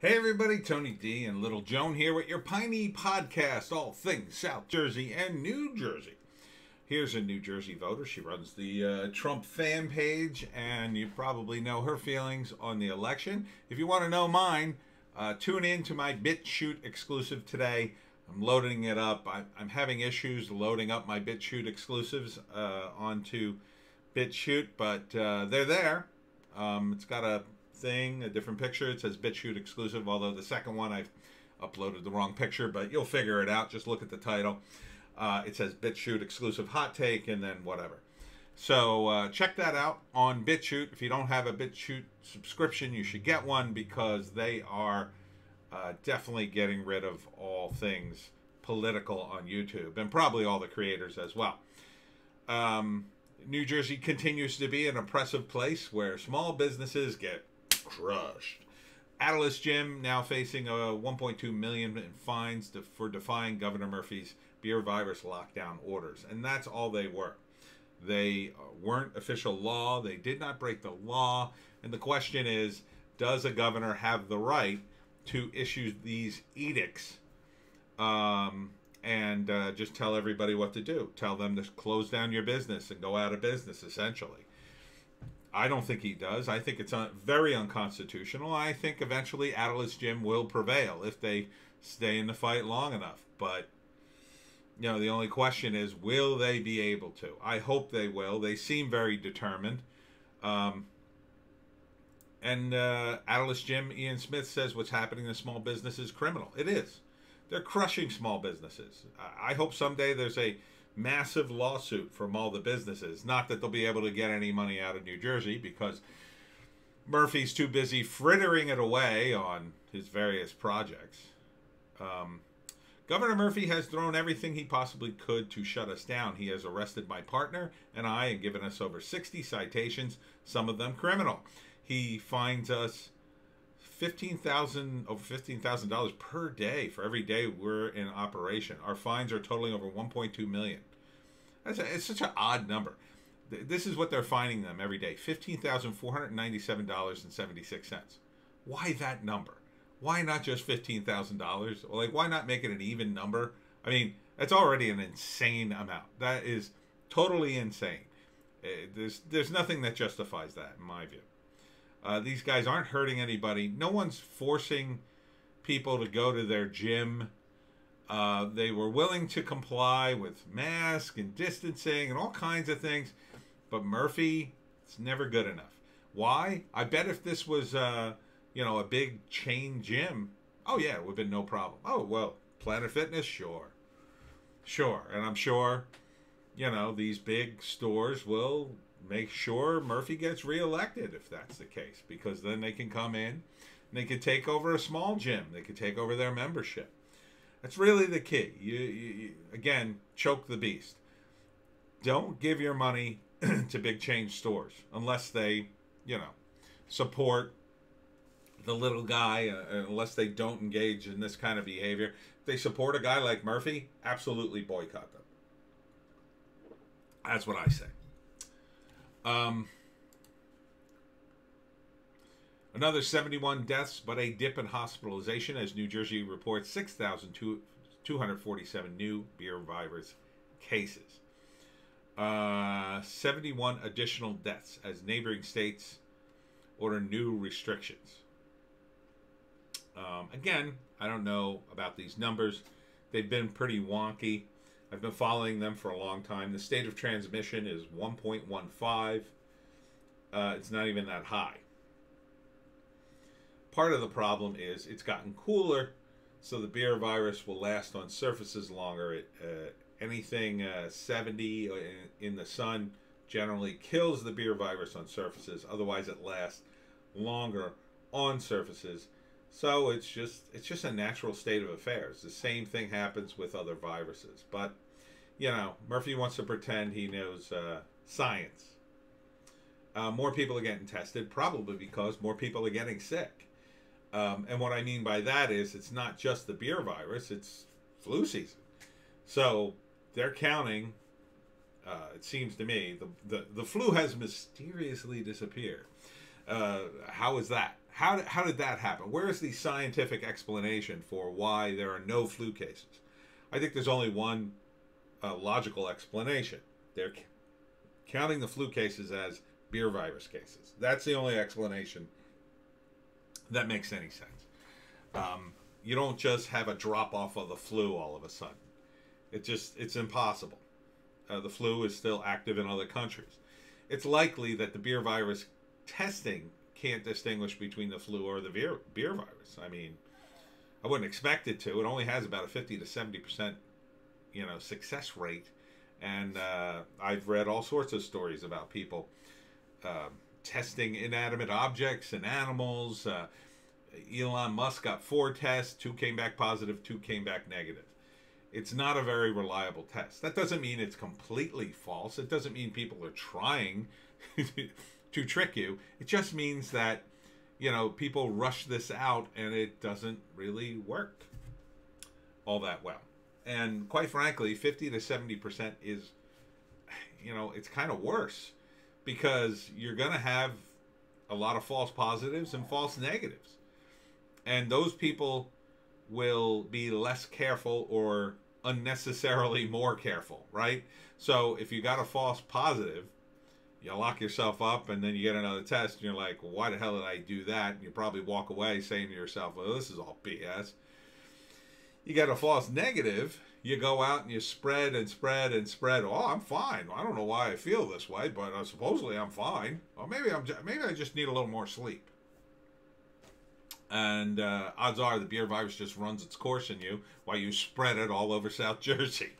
Hey everybody, Tony D and Little Joan here with your Piney podcast, all things South Jersey and New Jersey. Here's a New Jersey voter. She runs the Trump fan page, and you probably know her feelings on the election. If you want to know mine, tune in to my BitChute exclusive today. I'm loading it up. I'm having issues loading up my BitChute exclusives onto BitChute, but they're there. It's got a different picture. It says BitChute exclusive, although the second one I've uploaded the wrong picture, but you'll figure it out. Just look at the title. It says BitChute exclusive hot take and then whatever. So check that out on BitChute. If you don't have a BitChute subscription, you should get one, because they are definitely getting rid of all things political on YouTube, and probably all the creators as well. New Jersey continues to be an oppressive place where small businesses get crushed. Atlas Gym now facing a $1.2 million in fines for defying Governor Murphy's beer virus lockdown orders, and that's all they were. They weren't official law. They did not break the law, and the question is, does a governor have the right to issue these edicts and just tell everybody what to do? Tell them to close down your business and go out of business, essentially. I don't think he does. I think it's very unconstitutional. I think eventually Atlas Gym will prevail if they stay in the fight long enough. But, you know, the only question is, will they be able to? I hope they will. They seem very determined. And Atlas Gym, Ian Smith says what's happening to small business is criminal. It is. They're crushing small businesses. I hope someday there's a massive lawsuit from all the businesses. Not that they'll be able to get any money out of New Jersey, because Murphy's too busy frittering it away on his various projects. Governor Murphy has thrown everything he possibly could to shut us down. He has arrested my partner and I and given us over 60 citations, some of them criminal. He fines us over $15,000 per day for every day we're in operation. Our fines are totaling over $1.2 million. It's such an odd number. This is what they're fining them every day: $15,497.76. Why that number? Why not just $15,000? Like, why not make it an even number? I mean, that's already an insane amount. That is totally insane. There's nothing that justifies that, in my view. These guys aren't hurting anybody. No one's forcing people to go to their gym. They were willing to comply with masks and distancing and all kinds of things. But Murphy, it's never good enough. Why? I bet if this was, a big chain gym, oh yeah, it would have been no problem. Oh, well, Planet Fitness, sure. Sure. And I'm sure, these big stores will make sure Murphy gets reelected if that's the case, because then they can come in and they could take over a small gym. They could take over their membership. That's really the key. You again, choke the beast. Don't give your money to big chain stores unless they, support the little guy, unless they don't engage in this kind of behavior. If they support a guy like Murphy, absolutely boycott them. That's what I say. Another 71 deaths, but a dip in hospitalization as New Jersey reports 6,247 new beer virus cases. 71 additional deaths as neighboring states order new restrictions. Again, I don't know about these numbers. They've been pretty wonky. I've been following them for a long time. The state of transmission is 1.15. It's not even that high. Part of the problem is it's gotten cooler, so the beer virus will last on surfaces longer. Anything 70 in the sun generally kills the beer virus on surfaces. Otherwise, it lasts longer on surfaces. So it's just a natural state of affairs. The same thing happens with other viruses. But, Murphy wants to pretend he knows science. More people are getting tested, probably because more people are getting sick. And what I mean by that is it's not just the beer virus, it's flu season. So they're counting, it seems to me, the flu has mysteriously disappeared. How is that? how did that happen? Where is the scientific explanation for why there are no flu cases? I think there's only one logical explanation. They're counting the flu cases as beer virus cases. That's the only explanation that makes any sense. You don't just have a drop off of the flu all of a sudden. It's impossible. The flu is still active in other countries. It's likely that the beer virus testing can't distinguish between the flu or the beer virus. I mean, I wouldn't expect it to. It only has about a 50 to 70%, success rate. And I've read all sorts of stories about people testing inanimate objects and animals. Elon Musk got 4 tests, 2 came back positive, 2 came back negative. It's not a very reliable test. That doesn't mean it's completely false. It doesn't mean people are trying to trick you. It just means that, people rush this out and it doesn't really work all that well. And quite frankly, 50 to 70% is, it's kind of worse because you're going to have a lot of false positives and false negatives. And those people will be less careful or unnecessarily more careful, right? So if you got a false positive, you lock yourself up and then you get another test and you're like, well, why the hell did I do that? And you probably walk away saying to yourself, well, this is all BS. You get a false negative, you go out and you spread and spread and spread. Oh, I'm fine. I don't know why I feel this way, but supposedly I'm fine. Or maybe I just need a little more sleep. And odds are the beer virus just runs its course in you while you spread it all over South Jersey.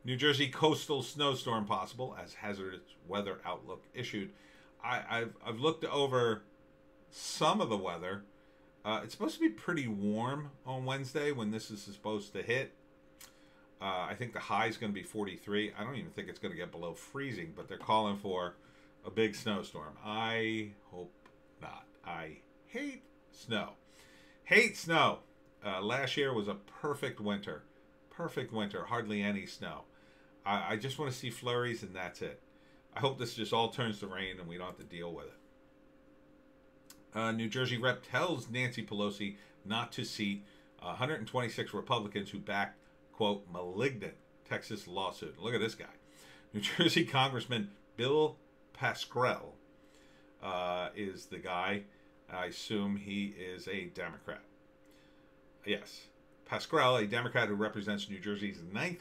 New Jersey coastal snowstorm possible as hazardous weather outlook issued. I've looked over some of the weather. It's supposed to be pretty warm on Wednesday when this is supposed to hit. I think the high is going to be 43. I don't even think it's going to get below freezing, but they're calling for a big snowstorm. I hope not. I hate snow. Hate snow. Last year was a perfect winter. Perfect winter. Hardly any snow. I just want to see flurries and that's it. I hope this just all turns to rain and we don't have to deal with it. New Jersey rep tells Nancy Pelosi not to seat 126 Republicans who backed, quote, malignant Texas lawsuit. Look at this guy. New Jersey Congressman Bill Pascrell is the guy. I assume he is a Democrat. Yes. Pascrell, a Democrat who represents New Jersey's 9th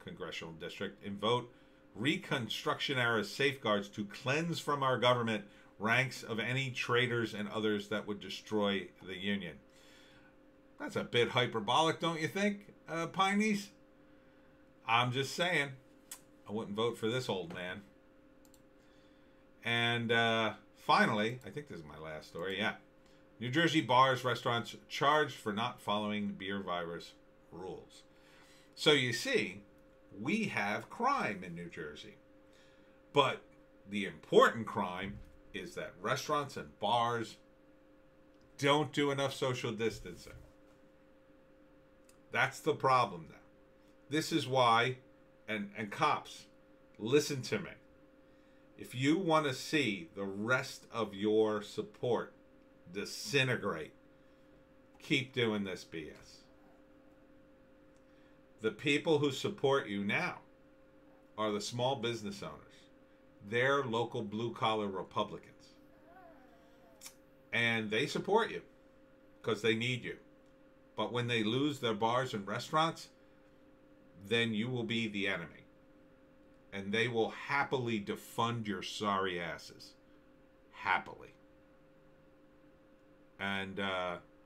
congressional district, invoked Reconstruction-era safeguards to cleanse from our government ranks of any traitors and others that would destroy the Union. That's a bit hyperbolic, don't you think, Pineys? I'm just saying. I wouldn't vote for this old man. And finally, I think this is my last story, yeah. New Jersey bars, restaurants charged for not following beer virus rules. So you see, we have crime in New Jersey. But the important crime is that restaurants and bars don't do enough social distancing. That's the problem now. This is why, and cops, listen to me. If you want to see the rest of your support disintegrate, keep doing this BS. The people who support you now are the small business owners. They're local blue-collar Republicans. And they support you because they need you. But when they lose their bars and restaurants, then you will be the enemy. And they will happily defund your sorry asses. Happily. And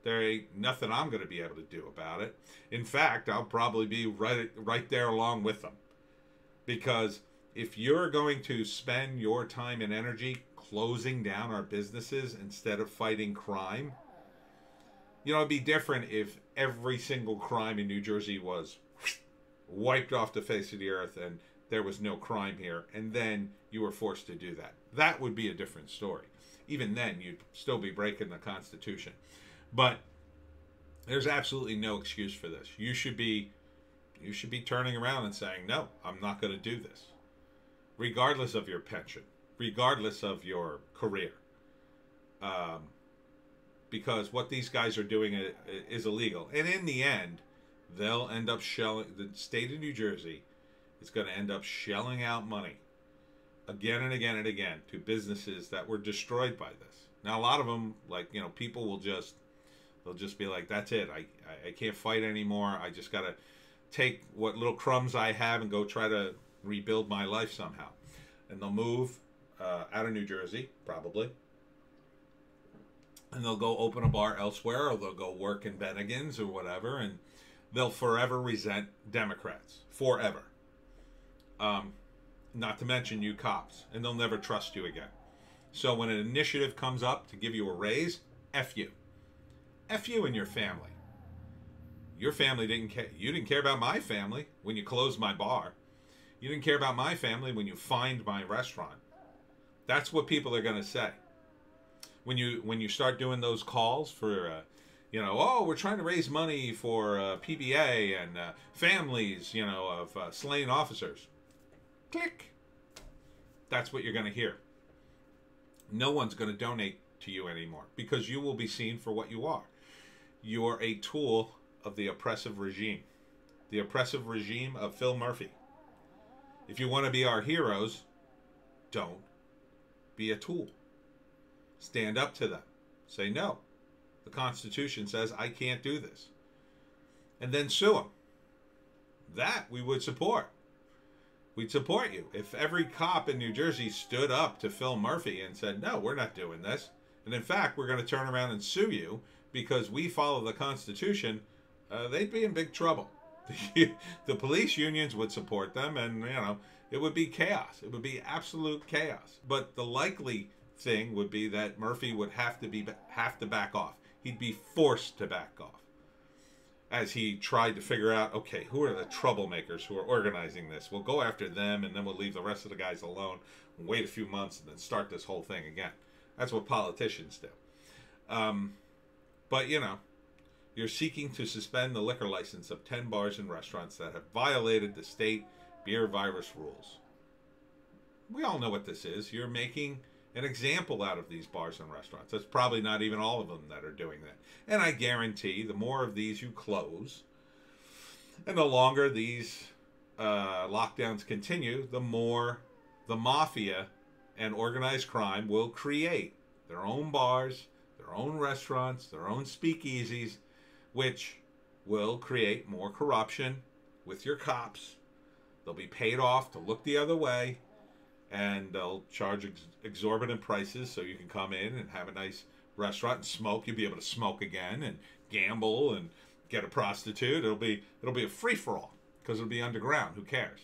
there ain't nothing I'm going to be able to do about it. In fact, I'll probably be right there along with them. Because if you're going to spend your time and energy closing down our businesses instead of fighting crime, it'd be different if every single crime in New Jersey was wiped off the face of the earth and there was no crime here, and then you were forced to do that. That would be a different story. Even then, you'd still be breaking the Constitution. But there's absolutely no excuse for this. You should be turning around and saying, no, I'm not going to do this. Regardless of your pension. regardless of your career. Because what these guys are doing is illegal. And in the end, they'll end up shelling, the state of New Jersey is going to end up shelling out money again and again and again to businesses that were destroyed by this. Now, a lot of them, like, you know, people will just, they'll just be like, that's it. I can't fight anymore. I just got to take what little crumbs I have and go try to rebuild my life somehow. And they'll move out of New Jersey, probably. And they'll go open a bar elsewhere, or they'll go work in Bennigan's or whatever, and they'll forever resent Democrats. Forever. Not to mention you cops. And they'll never trust you again. So when an initiative comes up to give you a raise, F you. F you and your family. Your family didn't care. You didn't care about my family when you closed my bar. You didn't care about my family when you fined my restaurant. That's what people are going to say. When you start doing those calls for, you know, oh, we're trying to raise money for PBA and families, you know, of slain officers. Click. That's what you're going to hear. No one's going to donate to you anymore because you will be seen for what you are. You are a tool of the oppressive regime. The oppressive regime of Phil Murphy. If you want to be our heroes, don't be a tool. Stand up to them. Say no. The Constitution says I can't do this. And then sue them. That we would support. We'd support you. If every cop in New Jersey stood up to Phil Murphy and said, no, we're not doing this. And in fact, we're going to turn around and sue you because we follow the Constitution, they'd be in big trouble. The police unions would support them, and, you know, it would be chaos. It would be absolute chaos. But the likely thing would be that Murphy would have to back off. He'd be forced to back off as he tried to figure out, okay, who are the troublemakers who are organizing this? We'll go after them, and then we'll leave the rest of the guys alone and wait a few months and then start this whole thing again. That's what politicians do. But, you know, you're seeking to suspend the liquor license of 10 bars and restaurants that have violated the state beer virus rules. We all know what this is. You're making an example out of these bars and restaurants. That's probably not even all of them that are doing that. And I guarantee the more of these you close, and the longer these lockdowns continue, the more the mafia and organized crime will create their own bars, their own restaurants, their own speakeasies, which will create more corruption with your cops. They'll be paid off to look the other way, and they'll charge exorbitant prices so you can come in and have a nice restaurant and smoke. You'll be able to smoke again and gamble and get a prostitute. It'll be a free-for-all because it'll be underground. Who cares?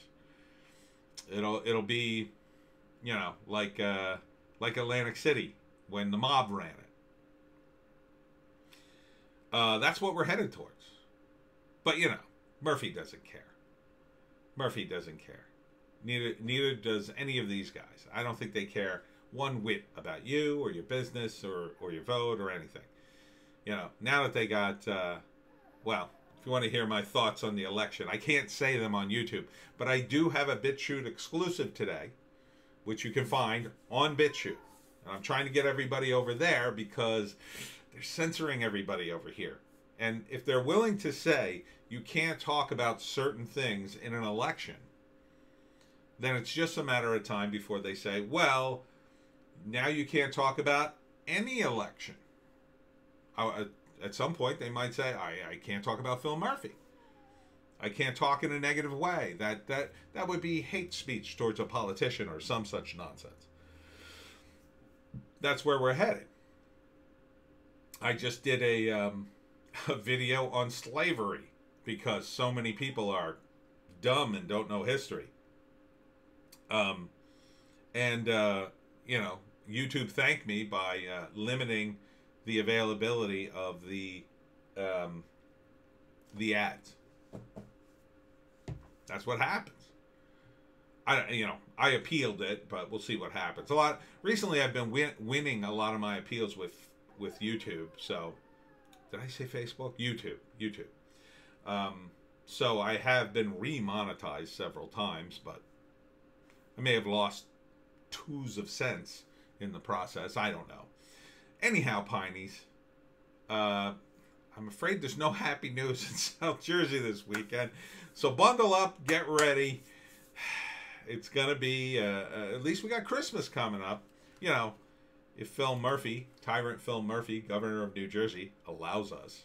It'll be, you know, like Atlantic City when the mob ran it. That's what we're headed towards. But, you know, Murphy doesn't care. Murphy doesn't care. Neither does any of these guys. I don't think they care one whit about you or your business or your vote or anything. You know, now that they got, well, if you want to hear my thoughts on the election, I can't say them on YouTube, but I do have a BitChute exclusive today, which you can find on BitChute. And I'm trying to get everybody over there because they're censoring everybody over here. And if they're willing to say you can't talk about certain things in an election, then it's just a matter of time before they say, well, now you can't talk about any election. At some point, they might say, I can't talk about Phil Murphy. I can't talk in a negative way. That would be hate speech towards a politician or some such nonsense. That's where we're headed. I just did a video on slavery because so many people are dumb and don't know history. You know, YouTube thanked me by limiting the availability of the ads. That's what happens. I appealed it, but we'll see what happens. Recently, I've been winning a lot of my appeals with YouTube. So, did I say Facebook? YouTube. So I have been remonetized several times, but I may have lost twos of cents in the process. I don't know. Anyhow, Pineys, I'm afraid there's no happy news in South Jersey this weekend. So bundle up, get ready. It's going to be, at least we got Christmas coming up. You know, if Tyrant Phil Murphy, governor of New Jersey, allows us.